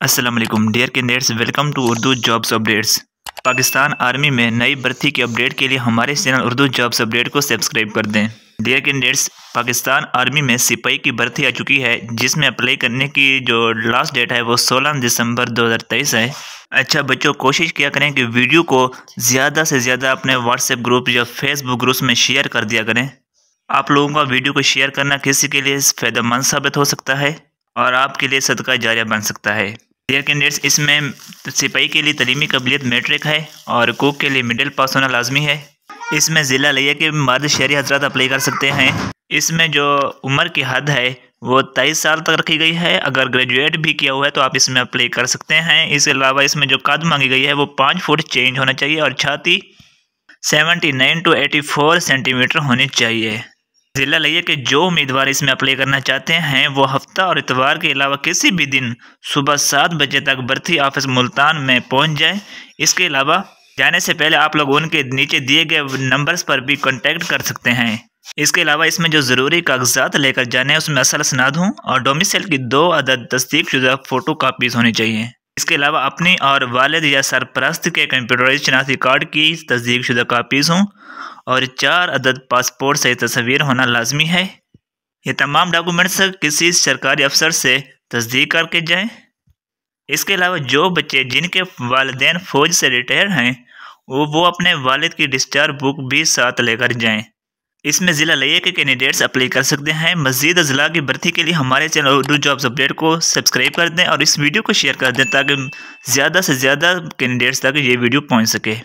अस्सलाम वालेकुम dear candidates, welcome to Urdu jobs updates. Pakistan army में नई भर्ती के अपडेट के लिए हमारे चैनल उर्दू जॉब्स अपडेट को सब्सक्राइब कर दें। डियर कैंडिडेट्स, पाकिस्तान आर्मी में सिपाही की भर्ती आ चुकी है, जिसमें अप्लाई करने की जो लास्ट डेट है वो 16 दिसंबर 2023 है। अच्छा बच्चों, कोशिश किया करें कि वीडियो को ज़्यादा से ज़्यादा अपने व्हाट्सएप ग्रुप या फेसबुक ग्रुप्स में शेयर कर दिया करें। आप लोगों का वीडियो को शेयर करना किसी के लिए फ़ायदेमंद साबित हो सकता है और आपके लिए सदका जारिया बन सकता है। डियर कैंडिडेट्स, इसमें सिपाही के लिए तलीमी काबिलियत मैट्रिक है और कुक के लिए मिडिल पास होना लाजमी है। इसमें ज़िला लिया के मर्द शहरी हजरात अप्लाई कर सकते हैं। इसमें जो उम्र की हद है वो 23 साल तक रखी गई है। अगर ग्रेजुएट भी किया हुआ है तो आप इसमें अप्लाई कर सकते हैं। इसके अलावा इसमें जो कद मांगी गई है वो 5 फुट चेंज होना चाहिए और छाती 79 to 84 सेंटीमीटर होनी चाहिए। ज़िला लिया कि जो उम्मीदवार इसमें अप्लाई करना चाहते हैं वो हफ्ता और इतवार के अलावा किसी भी दिन सुबह 7 बजे तक भर्ती ऑफिस मुल्तान में पहुंच जाएं। इसके अलावा जाने से पहले आप लोग उनके नीचे दिए गए नंबर्स पर भी कांटेक्ट कर सकते हैं। इसके अलावा इसमें जो ज़रूरी कागजात लेकर जाने हैं उसमें असल सनद हों और डोमिसाइल की 2 अदद तस्दीकशुदा फ़ोटो कापीज़ होनी चाहिए। इसके अलावा अपनी और वालिद या सरपरस्त के कंप्यूटराइज शनाख्ती कार्ड की तस्दीकशुदा कापीज़ हों और 4 अदद पासपोर्ट से तस्वीर होना लाजमी है। ये तमाम डॉक्यूमेंट्स किसी सरकारी अफसर से तस्दीक करके जाएं। इसके अलावा जो बच्चे जिनके वालिदैन फ़ौज से रिटायर हैं वो अपने वालिद की डिस्चार्ज बुक भी साथ लेकर जाएं। इसमें ज़िला लिया के कैंडिडेट्स अप्लाई कर सकते हैं। मज़ीद ज़िला की भर्ती के लिए हमारे चैनल उर्दू जॉब्स अपडेट को सब्सक्राइब कर दें और इस वीडियो को शेयर कर दें ताकि ज़्यादा से ज़्यादा कैंडिडेट्स तक ये वीडियो पहुंच सके।